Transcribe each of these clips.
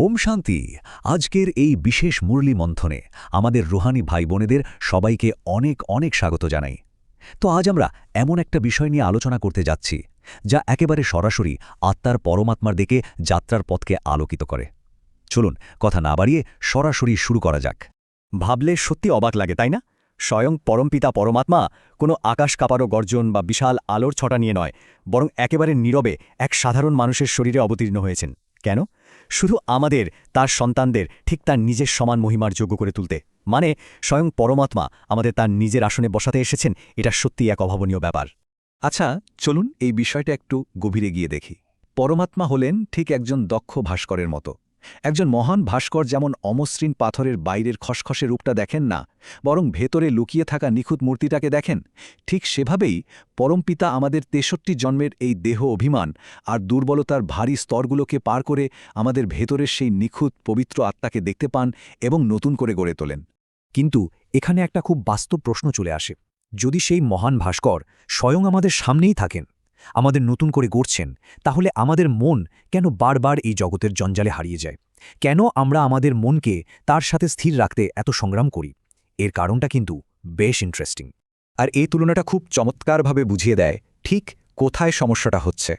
ওম শান্তি। আজকের এই বিশেষ মুরলী মন্থনে আমাদের রুহানি ভাই বোনেদের সবাইকে অনেক অনেক স্বাগত জানাই। তো আজ আমরা এমন একটা বিষয় নিয়ে আলোচনা করতে যাচ্ছি যা একেবারে সরাসরি আত্মার পরমাত্মার দিকে যাত্রার পথকে আলোকিত করে। চলুন কথা না বাড়িয়ে সরাসরি শুরু করা যাক। ভাবলে সত্যি অবাক লাগে, তাই না? স্বয়ং পরমপিতা পরমাত্মা কোনো আকাশ কাঁপানো গর্জন বা বিশাল আলোর ছটা নিয়ে নয়, বরং একেবারে নীরবে এক সাধারণ মানুষের শরীরে অবতীর্ণ হয়েছেন। কেন? শুধু আমাদের, তার সন্তানদের ঠিক তার নিজের সমান মহিমার যোগ্য করে তুলতে। মানে স্বয়ং পরমাত্মা আমাদের তার নিজের আসনে বসাতে এসেছেন। এটা সত্যি এক অভাবনীয় ব্যাপার। আচ্ছা, চলুন এই বিষয়টা একটু গভীরে গিয়ে দেখি। পরমাত্মা হলেন ঠিক একজন দক্ষ ভাস্করের মতো। একজন মহান ভাস্কর যেমন অমসৃণ পাথরের বাইরের খসখসে রূপটা দেখেন না, বরং ভেতরে লুকিয়ে থাকা নিখুঁত মূর্তিটাকে দেখেন, ঠিক সেভাবেই পরমপিতা আমাদের ৬৩ জন্মের এই দেহ অভিমান আর দুর্বলতার ভারী স্তরগুলোকে পার করে আমাদের ভেতরের সেই নিখুঁত পবিত্র আত্মাকে দেখতে পান এবং নতুন করে গড়ে তোলেন। কিন্তু এখানে একটা খুব বাস্তব প্রশ্ন চলে আসে। যদি সেই মহান ভাস্কর স্বয়ং আমাদের সামনেই থাকেন, আমাদের নতুন করে গড়ছেন, তাহলে আমাদের মন কেন বারবার এই জগতের জঞ্জালে হারিয়ে যায়? কেন আমরা আমাদের মনকে তার সাথে স্থির রাখতে এত সংগ্রাম করি? এর কারণটা কিন্তু বেশ ইন্টারেস্টিং। আর এই তুলনাটা খুব চমৎকারভাবে বুঝিয়ে দেয় ঠিক কোথায় সমস্যাটা হচ্ছে।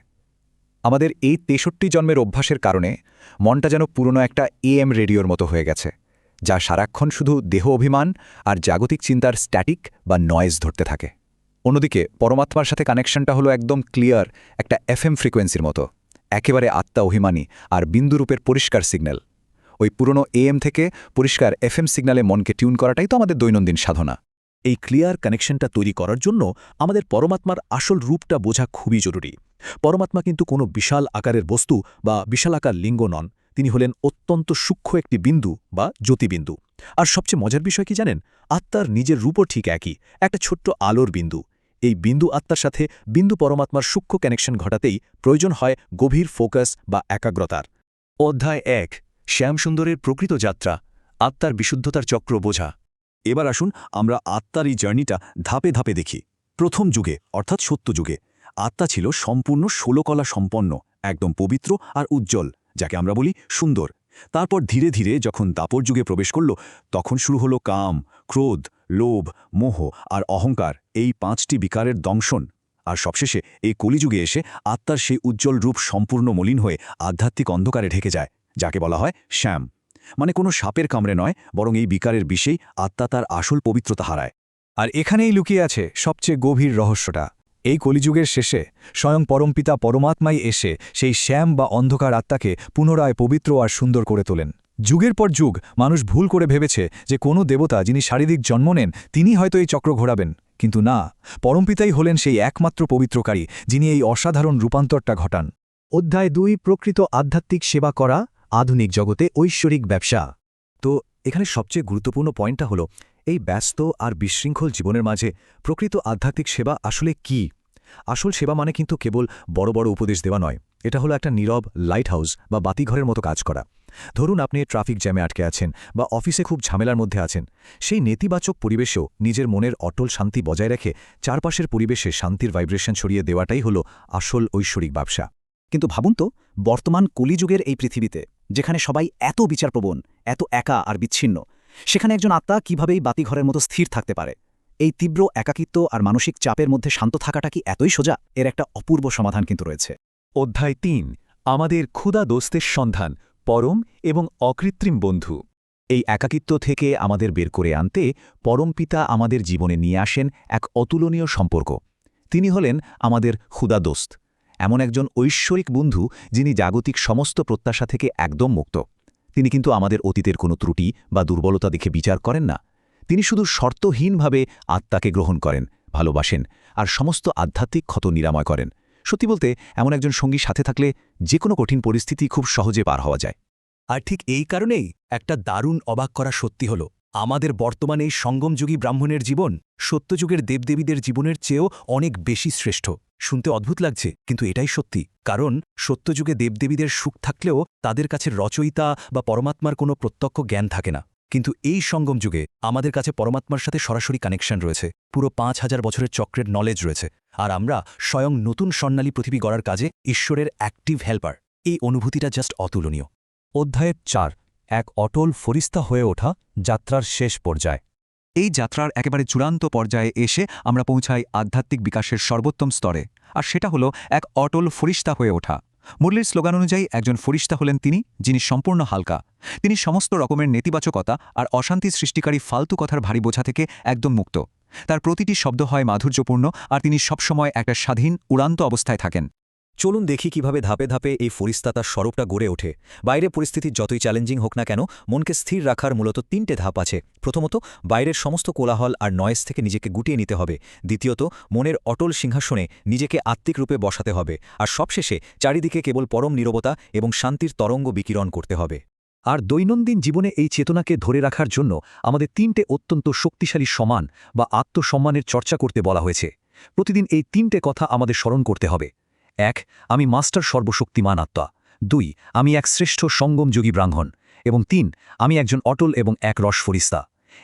আমাদের এই ৬৩ জন্মের অভ্যাসের কারণে মনটা যেন পুরনো একটা AM রেডিওর মতো হয়ে গেছে, যা সারাক্ষণ শুধু দেহ অভিমান আর জাগতিক চিন্তার স্ট্যাটিক বা নয়েজ ধরতে থাকে। অন্যদিকে পরমাত্মার সাথে কানেকশনটা হলো একদম ক্লিয়ার একটা FM ফ্রিকোয়েন্সির মতো, একেবারে আত্মা অভিমানী আর বিন্দুরূপের পরিষ্কার সিগন্যাল। ওই পুরনো AM থেকে পরিষ্কার FM সিগন্যালে মনকে টিউন করাটাই তো আমাদের দৈনন্দিন সাধনা। এই ক্লিয়ার কানেকশনটা তৈরি করার জন্য আমাদের পরমাত্মার আসল রূপটা বোঝা খুবই জরুরি। পরমাত্মা কিন্তু কোনো বিশাল আকারের বস্তু বা বিশালাকার লিঙ্গ নন। তিনি হলেন অত্যন্ত সূক্ষ্ম একটি বিন্দু বা জ্যোতিবিন্দু। আর সবচেয়ে মজার বিষয় কি জানেন? আত্মার নিজের রূপও ঠিক একই, একটা ছোট্ট আলোর বিন্দু। এই বিন্দু আত্মার সাথে বিন্দু পরমাত্মার সূক্ষ্ম কানেকশন ঘটাতেই প্রয়োজন হয় গভীর ফোকাস বা একাগ্রতার। অধ্যায় ১, শ্যামসুন্দরের প্রকৃত যাত্রা, আত্মার বিশুদ্ধতার চক্র বোঝা। এবার আসুন আমরা আত্মার এই জার্নিটা ধাপে ধাপে দেখি। প্রথম যুগে অর্থাৎ সত্যযুগে আত্মা ছিল সম্পূর্ণ ১৬ কলা সম্পন্ন, একদম পবিত্র আর উজ্জ্বল, যাকে আমরা বলি সুন্দর। তারপর ধীরে ধীরে যখন দাপর যুগে প্রবেশ করল, তখন শুরু হলো কাম, ক্রোধ, লোভ, মোহ আর অহংকার, এই ৫টি বিকারের দংশন। আর সবশেষে এই কলিযুগে এসে আত্মার সেই উজ্জ্বল রূপ সম্পূর্ণ মলিন হয়ে আধ্যাত্মিক অন্ধকারে ঢেকে যায়, যাকে বলা হয় শ্যাম। মানে কোনো সাপের কামড়ে নয়, বরং এই বিকারের বিষেই আত্মা তার আসল পবিত্রতা হারায়। আর এখানেই লুকিয়ে আছে সবচেয়ে গভীর রহস্যটা। এই কলিযুগের শেষে স্বয়ং পরমপিতা পরমাত্মাই এসে সেই শ্যাম বা অন্ধকার আত্মাকে পুনরায় পবিত্র আর সুন্দর করে তোলেন। যুগের পর যুগ মানুষ ভুল করে ভেবেছে যে কোনো দেবতা যিনি শারীরিক জন্ম নেন তিনি হয়তো এই চক্র ঘোরাবেন, কিন্তু না, পরমপিতাই হলেন সেই একমাত্র পবিত্রকারী যিনি এই অসাধারণ রূপান্তরটা ঘটান। অধ্যায় ২, প্রকৃত আধ্যাত্মিক সেবা করা, আধুনিক জগতে ঐশ্বরিক ব্যবসা। তো এখানে সবচেয়ে গুরুত্বপূর্ণ পয়েন্টটা হলো, এই ব্যস্ত আর বিশৃঙ্খল জীবনের মাঝে প্রকৃত আধ্যাত্মিক সেবা আসলে কি? আসল সেবা মানে কিন্তু কেবল বড় বড় উপদেশ দেওয়া নয়। এটা হলো একটা নীরব লাইট হাউস বা বাতিঘরের মতো কাজ করা। ধরুন আপনি ট্রাফিক জ্যামে আটকে আছেন বা অফিসে খুব ঝামেলার মধ্যে আছেন। সেই নেতিবাচক পরিবেশেও নিজের মনের অটল শান্তি বজায় রেখে চারপাশের পরিবেশে শান্তির ভাইব্রেশন ছড়িয়ে দেওয়াটাই হলো আসল ঐশ্বরিক ব্যবসা। কিন্তু ভাবুন তো, বর্তমান কলিযুগের এই পৃথিবীতে, যেখানে সবাই এত বিচারপ্রবণ, এত একা আর বিচ্ছিন্ন, সেখানে একজন আত্মা কীভাবেই বাতিঘরের মতো স্থির থাকতে পারে? এই তীব্র একাকিত্ব আর মানসিক চাপের মধ্যে শান্ত থাকাটা কি এতই সোজা? এর একটা অপূর্ব সমাধান কিন্তু রয়েছে। অধ্যায় ৩, আমাদের ক্ষুধা দোস্তের সন্ধান, পরম এবং অকৃত্রিম বন্ধু। এই একাকিত্ব থেকে আমাদের বের করে আনতে পরমপিতা আমাদের জীবনে নিয়ে আসেন এক অতুলনীয় সম্পর্ক। তিনি হলেন আমাদের ক্ষুধা দোস্ত, এমন একজন ঐশ্বরিক বন্ধু যিনি জাগতিক সমস্ত প্রত্যাশা থেকে একদম মুক্ত। তিনি কিন্তু আমাদের অতীতের কোনো ত্রুটি বা দুর্বলতা দেখে বিচার করেন না। তিনি শুধু শর্তহীনভাবে আত্মাকে গ্রহণ করেন, ভালোবাসেন আর সমস্ত আধ্যাত্মিক ক্ষত নিরাময় করেন। সত্যি বলতে, এমন একজন সঙ্গী সাথে থাকলে যে কোনো কঠিন পরিস্থিতি খুব সহজে পার হওয়া যায়। আর ঠিক এই কারণেই একটা দারুণ অবাক করা সত্যি হল, আমাদের বর্তমানে এই সঙ্গমযুগী ব্রাহ্মণের জীবন সত্যযুগের দেবদেবীদের জীবনের চেয়েও অনেক বেশি শ্রেষ্ঠ। শুনতে অদ্ভুত লাগছে, কিন্তু এটাই সত্যি। কারণ সত্যযুগে দেবদেবীদের সুখ থাকলেও তাদের কাছে রচয়িতা বা পরমাত্মার কোনো প্রত্যক্ষ জ্ঞান থাকে না। কিন্তু এই সঙ্গম যুগে আমাদের কাছে পরমাত্মার সাথে সরাসরি কানেকশন রয়েছে, পুরো ৫,০০০ বছরের চক্রের নলেজ রয়েছে, আর আমরা স্বয়ং নতুন স্বর্ণালী পৃথিবী গড়ার কাজে ঈশ্বরের অ্যাক্টিভ হেল্পার। এই অনুভূতিটা জাস্ট অতুলনীয়। অধ্যায় 4 এক অটল ফরিস্তা হয়ে ওঠা যাত্রার শেষ পর্যায়। এই যাত্রার একেবারে চূড়ান্ত পর্যায়ে এসে আমরা পৌঁছাই আধ্যাত্মিক বিকাশের সর্বোত্তম স্তরে, আর সেটা হলো এক অটল ফরিস্তা হয়ে ওঠা। মুরলির স্লোগান অনুযায়ী একজন ফরিস্তা হলেন তিনি, যিনি সম্পূর্ণ হালকা। তিনি সমস্ত রকমের নেতিবাচকতা আর অশান্তি সৃষ্টিকারী ফালতু কথার ভারী বোঝা থেকে একদম মুক্ত। তার প্রতিটি শব্দ হয় মাধুর্যপূর্ণ, আর তিনি সবসময় একটা স্বাধীন উড়ান্ত অবস্থায় থাকেন। চলুন দেখি কিভাবে ধাপে ধাপে এই ফরিস্তা তার স্বরূপটা গড়ে ওঠে। বাইরে পরিস্থিতি যতই চ্যালেঞ্জিং হোক না কেন, মনকে স্থির রাখার মূলত 3টে ধাপ আছে। প্রথমত, বাইরের সমস্ত কোলাহল আর নয়েজ থেকে নিজেকে গুটিয়ে নিতে হবে। দ্বিতীয়ত, মনের অটল সিংহাসনে নিজেকে আত্মিক রূপে বসাতে হবে। আর সবশেষে, চারিদিকে কেবল পরম নীরবতা এবং শান্তির তরঙ্গ বিকিরণ করতে হবে। আর দৈনন্দিন জীবনে এই চেতনাকে ধরে রাখার জন্য আমাদের 3টে অত্যন্ত শক্তিশালী সমান বা আত্মসম্মানের চর্চা করতে বলা হয়েছে। প্রতিদিন এই 3টে কথা আমাদের স্মরণ করতে হবে। 1. আমি মাস্টার সর্বশক্তিমান আত্মা। 2. আমি এক শ্রেষ্ঠ সঙ্গমযোগী ব্রাহ্মণ। এবং 3. আমি একজন অটল এবং এক রস ফরিস্তা।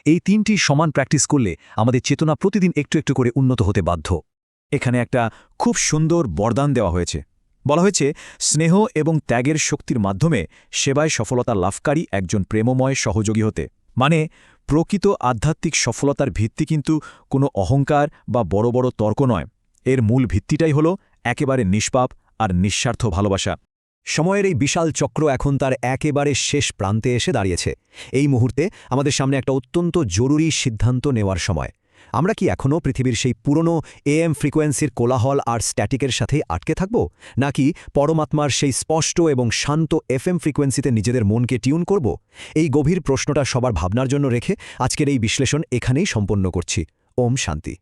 এই 3টি সমান প্র্যাকটিস করলে আমাদের চেতনা প্রতিদিন একটু একটু করে উন্নত হতে বাধ্য। এখানে একটা খুব সুন্দর বরদান দেওয়া হয়েছে। বলা হয়েছে, স্নেহ এবং ত্যাগের শক্তির মাধ্যমে সেবায় সফলতা লাভকারী একজন প্রেমময় সহযোগী হতে। মানে, প্রকৃত আধ্যাত্মিক সফলতার ভিত্তি কিন্তু কোনো অহংকার বা বড় বড় তর্ক নয়। এর মূল ভিত্তিটাই হলো একেবারে নিষ্পাপ আর নিঃস্বার্থ ভালোবাসা। সময়ের এই বিশাল চক্র এখন তার একেবারে শেষ প্রান্তে এসে দাঁড়িয়েছে। এই মুহূর্তে আমাদের সামনে একটা অত্যন্ত জরুরি সিদ্ধান্ত নেওয়ার সময়। আমরা কি এখনও পৃথিবীর সেই পুরনো AM ফ্রিকোয়েন্সির কোলাহল আর স্ট্যাটিকের সাথেই আটকে থাকব, নাকি পরমাত্মার সেই স্পষ্ট এবং শান্ত FM ফ্রিকোয়েন্সিতে নিজেদের মনকে টিউন করব? এই গভীর প্রশ্নটা সবার ভাবনার জন্য রেখে আজকের এই বিশ্লেষণ এখানেই সম্পন্ন করছি। ওম শান্তি।